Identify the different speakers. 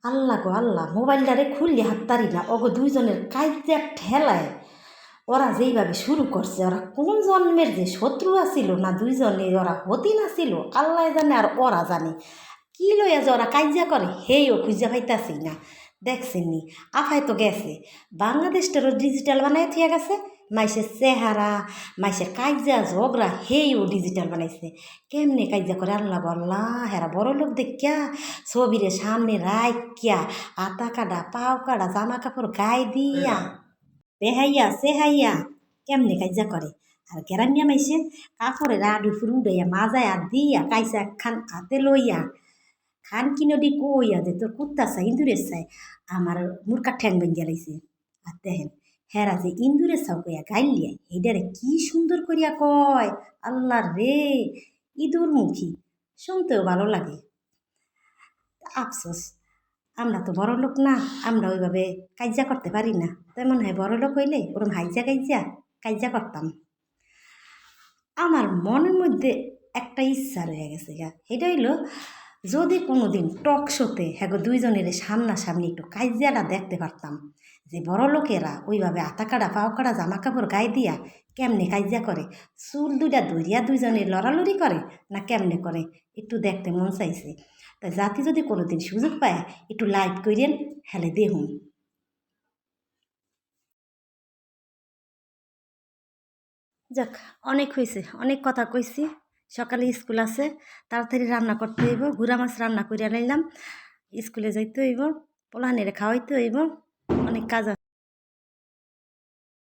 Speaker 1: আল্লাহ গো আল্লাহ, মোবাইলটারে খুললে হাততারি না। ওগো দুইজনের কাইজা ঠেলায় ওরা যেইভাবে শুরু করছে, ওরা কোন জন্মের যে শত্রু আছিল না, দুইজনে ওরা হতি না ছিল আল্লাহ জানে আর ওরা জানে। কি লইয়া যে ওরা কাইজা করে হেইও খুঁজা পাইতাছি না। দেখছেন নি, আফায় তো গেছে বাংলাদেশটারও ডিজিটাল বানাই থিয়া গেছে। মাইসের চেহারা, মাইসের কাইজা ঝগড়া হেইও ডিজিটাল বানাইছে। কেমনে কাইজা করে আল্লাহ বল্লা, হেরা বড় লোক দেখিয়া ছবিরে সামনে রাখিয়া আতা কাটা পাও কাটা জামা কাপড় গায়ে দিয়া বেহাইয়া সেহাইয়া কেমনে কাইজা করে। আর গেরামিয়া মাইসে কাপড়ের আডু ফুরু উড়াইয়া মাজায়া দিয়া কাইসা একখান হাতে লইয়া খান কিনডি কইয়া যে তোর কুত্তা চাই ইন্দুরের চাই আমার মুরকার ঠ্যাং ভেঙ্গিয়া লাইছে। আর দেখেন হেরা যে ইন্দুরের চাও কইয়া গাইলিয়া এইটারে কি সুন্দর করিয়া কয়। আল্লাহ রে, ইঁদুর মুখী, শুনতেও ভালো লাগে। আফসোস আমরা তো বড় লোক না, আমরা ওইভাবে কাইজা করতে পারি না। তেমন হয় বড় লোক হইলে ওরম হাইজা কাইজা কাইজা করতাম। আমার মনের মধ্যে একটা ইচ্ছা রয়ে গেছে গা, এটা হইলো যদি কোনো দিন টক শোতে হ্যাঁ দুইজনের সামনাসামনি একটু কাইজিয়াটা দেখতে পারতাম, যে বড় লোকেরা ওইভাবে আতা কাটা পাও কাটা জামা কাপড় গায়ে দিয়া কেমনে কাইজিয়া করে, চুল দুইটা ধরিয়া দুইজনে লড়ালড়ি করে না কেমনে করে, একটু দেখতে মন চাইছে। তাই জাতি যদি কোনো দিন সুযোগ পায় একটু লাইভ করিয়েন, হেলে দেখুন। যাক, অনেক হয়েছে, অনেক কথা কইছি। সকালে স্কুল আছে, তাড়াতাড়ি রান্না করতে হইব। গুড়া মাছ রান্না করিয়া নিলাম, স্কুলে যাইতে হইব, পোলাহানিরে খাওয়াইতে হইব, অনেক কাজ আছে।